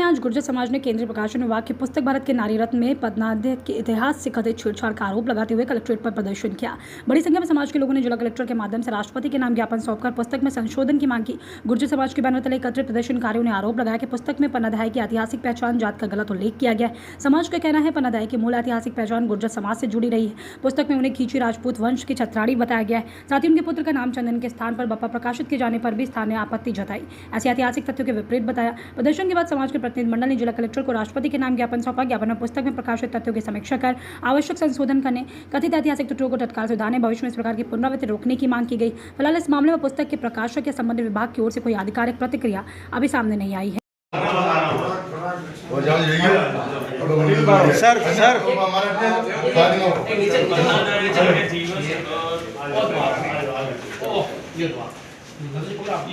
आज गुर्जर समाज ने केंद्रीय प्रकाशन विभाग की पुस्तक भारत के नारी रत्न में पदनाद्य के इतिहास से कथित छेड़छाड़ का आरोप लगाते हुए कलेक्ट्रेट पर प्रदर्शन किया। बड़ी संख्या में समाज के लोगों ने जिला कलेक्टर के माध्यम से राष्ट्रपति के नाम ज्ञापन सौंपकर पुस्तक में संशोधन की मांग की। गुर्जर समाज के बैनर तले एकत्रित प्रदर्शनकारियों ने आरोप लगाया कि पुस्तक में पन्नाध्याय की ऐतिहासिक पहचान जात का गलत उल्लेख किया गया है। समाज का कहना है पन्नाध्याय की मूल ऐतिहासिक पहचान गुर्जर समाज से जुड़ी रही है। पुस्तक में उन्हें खींची राजपूत वंश की छत्राड़ी बताया गया है। साथ ही उनके पुत्र का नाम चंदन के स्थान पर बप्पा प्रकाशित किए जाने पर भी स्थान ने आपत्ति जताई। ऐसे ऐतिहासिक तथ्यों के विपरीत बताया। प्रदर्शन के बाद समाज के प्रतिनिधिमंडल ने जिला कलेक्टर को राष्ट्रपति के नाम ज्ञापन सौंपा। ज्ञापन में पुस्तक में प्रकाशित तथ्यों की समीक्षा कर आवश्यक संशोधन करने, कथित ऐतिहासिक त्रुटियों को तत्काल सुधारने, भविष्य में इस प्रकार की पुनरावृत्ति रोकने की मांग की गई। फिलहाल इस मामले में पुस्तक के प्रकाशक या संबंधित विभाग की ओर से कोई आधिकारिक प्रतिक्रिया अभी सामने नहीं आई है।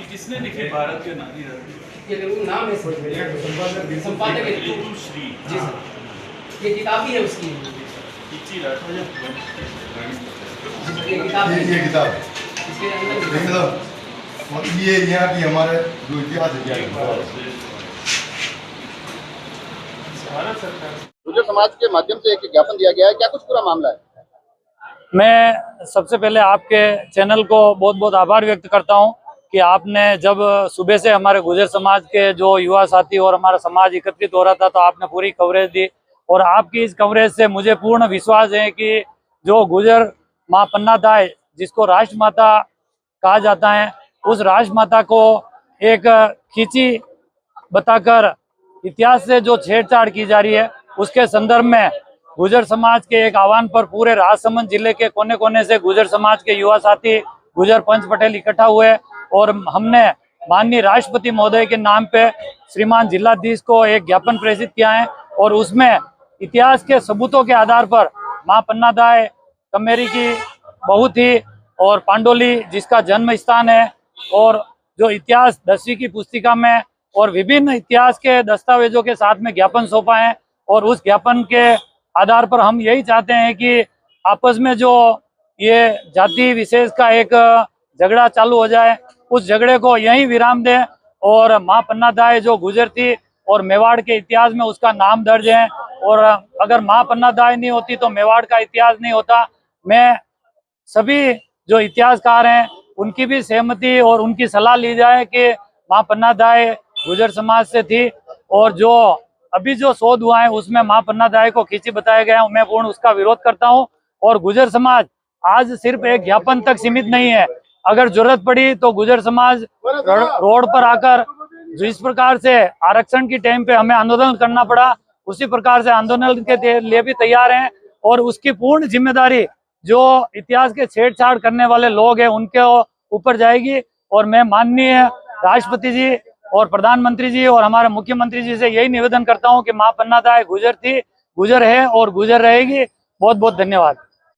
किसने लिखे भारत के नारी रत्न? ये नाम है संपादक है श्री जी सर, ये किताब भी है उसकी। ये किताब इसके अंदर ये यहाँ की हमारे जो इतिहास है भारत सरकार गुर्जर समाज के माध्यम से एक ज्ञापन दिया गया है, क्या कुछ पूरा मामला है? मैं सबसे पहले आपके चैनल को बहुत बहुत आभार व्यक्त करता हूं कि आपने जब सुबह से हमारे गुर्जर समाज के जो युवा साथी और हमारा समाज एकत्रित हो रहा था तो आपने पूरी कवरेज दी, और आपकी इस कवरेज से मुझे पूर्ण विश्वास है कि जो गुर्जर माँ पन्नाधाय जिसको राष्ट्रमाता कहा जाता है, उस राष्ट्रमाता को एक खींची बताकर इतिहास से जो छेड़छाड़ की जा रही है उसके संदर्भ में गुर्जर समाज के एक आह्वान पर पूरे राजसमंद जिले के कोने कोने से गुर्जर समाज के युवा साथी गुर्जर पंच पटेल इकट्ठा हुए और हमने माननीय राष्ट्रपति महोदय के नाम पे श्रीमान जिलाधीश को एक ज्ञापन प्रेषित किया है, और उसमें इतिहास के सबूतों के आधार पर मां पन्नाधाय कमेरी की बहू थी और पांडोली जिसका जन्म स्थान है, और जो इतिहास 10वीं की पुस्तिका में और विभिन्न इतिहास के दस्तावेजों के साथ में ज्ञापन सौंपा है। और उस ज्ञापन के आधार पर हम यही चाहते हैं कि आपस में जो ये जाति विशेष का एक झगड़ा चालू हो जाए, उस झगड़े को यहीं विराम दें, और मां पन्नाधाय जो गुजर थी और मेवाड़ के इतिहास में उसका नाम दर्ज है, और अगर मां पन्नाधाय नहीं होती तो मेवाड़ का इतिहास नहीं होता। मैं सभी जो इतिहासकार हैं उनकी भी सहमति और उनकी सलाह ली जाए कि मां पन्नाधाय गुर्जर समाज से थी, और जो अभी जो शोध हुआ है उसमें मां पन्नाधाय को खींची बताया गया है, मैं पूर्ण उसका विरोध करता हूं। और गुर्जर समाज आज सिर्फ एक ज्ञापन तक सीमित नहीं है, अगर जरूरत पड़ी तो गुर्जर समाज रोड पर आकर जिस प्रकार से आरक्षण की टाइम पे हमें आंदोलन करना पड़ा उसी प्रकार से आंदोलन के लिए भी तैयार हैं, और उसकी पूर्ण जिम्मेदारी जो इतिहास के छेड़छाड़ करने वाले लोग हैं उनके ऊपर जाएगी। और मैं माननीय राष्ट्रपति जी और प्रधानमंत्री जी और हमारे मुख्यमंत्री जी से यही निवेदन करता हूं कि मां पन्नाधाय गुजर थी, गुजर है और गुजर रहेगी। बहुत बहुत धन्यवाद।